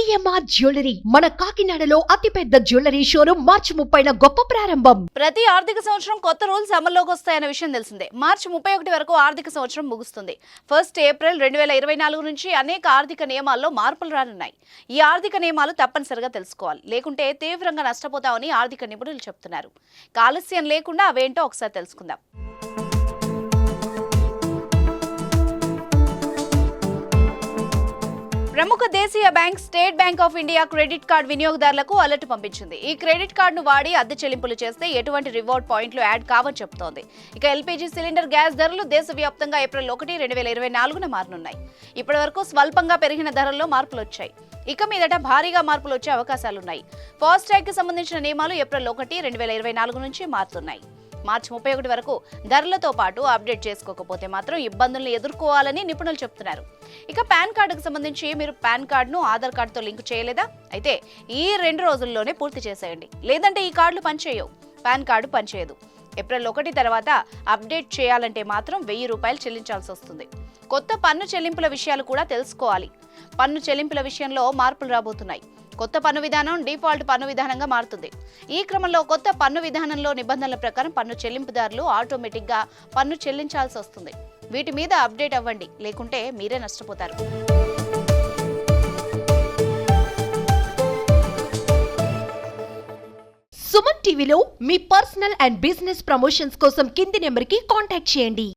CMR jewellery మన కాకినాడలో అతిపెద్ద జ్యువెలరీ షోరూమ్ మార్చి 30న గొప్ప ప్రారంభం. ప్రతి ఆర్థిక సంవత్సరం కొత్త రూల్స్ అమల్లోకి వస్తాయన్న విషయం తెలిసిందే. మార్చి 31 వరకు ఆర్థిక సంవత్సరం ముగుస్తుంది. 1 ఏప్రిల్ 2024 నుంచి అనేక ఆర్థిక నియమాల్లో మార్పులు రానున్నాయి. ఈ ఆర్థిక నియమాలు తప్పనిసరిగా తెలుసుకోవాలి, లేకుంటే తీవ్రంగా నష్టపోతామని ఆర్థిక నిపుణులు చెబుతున్నారు. ఆలస్యం లేకుండా అవేంటో ఒకసారి తెలుసుకుందాం. ప్రముఖ దేశీయ bank state bank of India credit card వినియోగదారులకు అలర్ట్ పంపించింది. ఈ క్రెడిట్ కార్డును వాడి అద్దె చెల్లింపులు చేస్తే ఎటువంటి రివార్డ్ పాయింట్లు యాడ్ కావని చెబుతోంది. ఇక ఎల్పీజీ సిలిండర్ గ్యాస్ ధరలు దేశవ్యాప్తంగా ఏప్రిల్ 1, 2024న మారనున్నాయి. ఇప్పటి వరకు స్వల్పంగా పెరిగిన ధరల్లో మార్పులు వచ్చాయి. ఇక మీదట భారీగా మార్పులు వచ్చే అవకాశాలున్నాయి. ఫాస్టాగ్ కి సంబంధించిన నియమాలు ఏప్రిల్ 1, 2024 నుంచి మారుతున్నాయి. మార్చి 31 వరకు ధరలతో పాటు అప్డేట్ చేసుకోకపోతే మాత్రం ఇబ్బందులను ఎదుర్కోవాలని నిపుణులు చెప్తున్నారు. ఇక పాన్ కార్డుకు సంబంధించి మీరు పాన్ కార్డును ఆధార్ కార్డుతో లింక్ చేయలేదా? అయితే ఈ 2 రోజుల్లోనే పూర్తి చేసేయండి, లేదంటే ఈ కార్డులు పనిచేయవు. పాన్ కార్డు పనిచేయదు. ఏప్రిల్ 1 తర్వాత అప్డేట్ చేయాలంటే మాత్రం 1000 రూపాయలు చెల్లించాల్సి వస్తుంది. కొత్త పన్ను చెల్లింపుల విషయాలు కూడా తెలుసుకోవాలి. పన్ను చెల్లింపుల విషయంలో మార్పులు రాబోతున్నాయి. కొత్త పన్ను విధానం డిఫాల్ట్ పన్ను విధానంగా మారుతుంది. ఈ క్రమంలో కొత్త పన్ను విధానంలో నిబంధనల ప్రకారం పన్ను చెల్లింపుదారులు ఆటోమేటిక్గా పన్ను చెల్లించాల్సి వస్తుంది. వీటి మీద అప్డేట్ అవ్వండి, లేకుంటే మీరే నష్టపోతారు. సుమన్ టీవీలో మీ పర్సనల్ అండ్ బిజినెస్ ప్రమోషన్స్ కోసం కింది నెంబర్కి కాంటాక్ట్ చేయండి.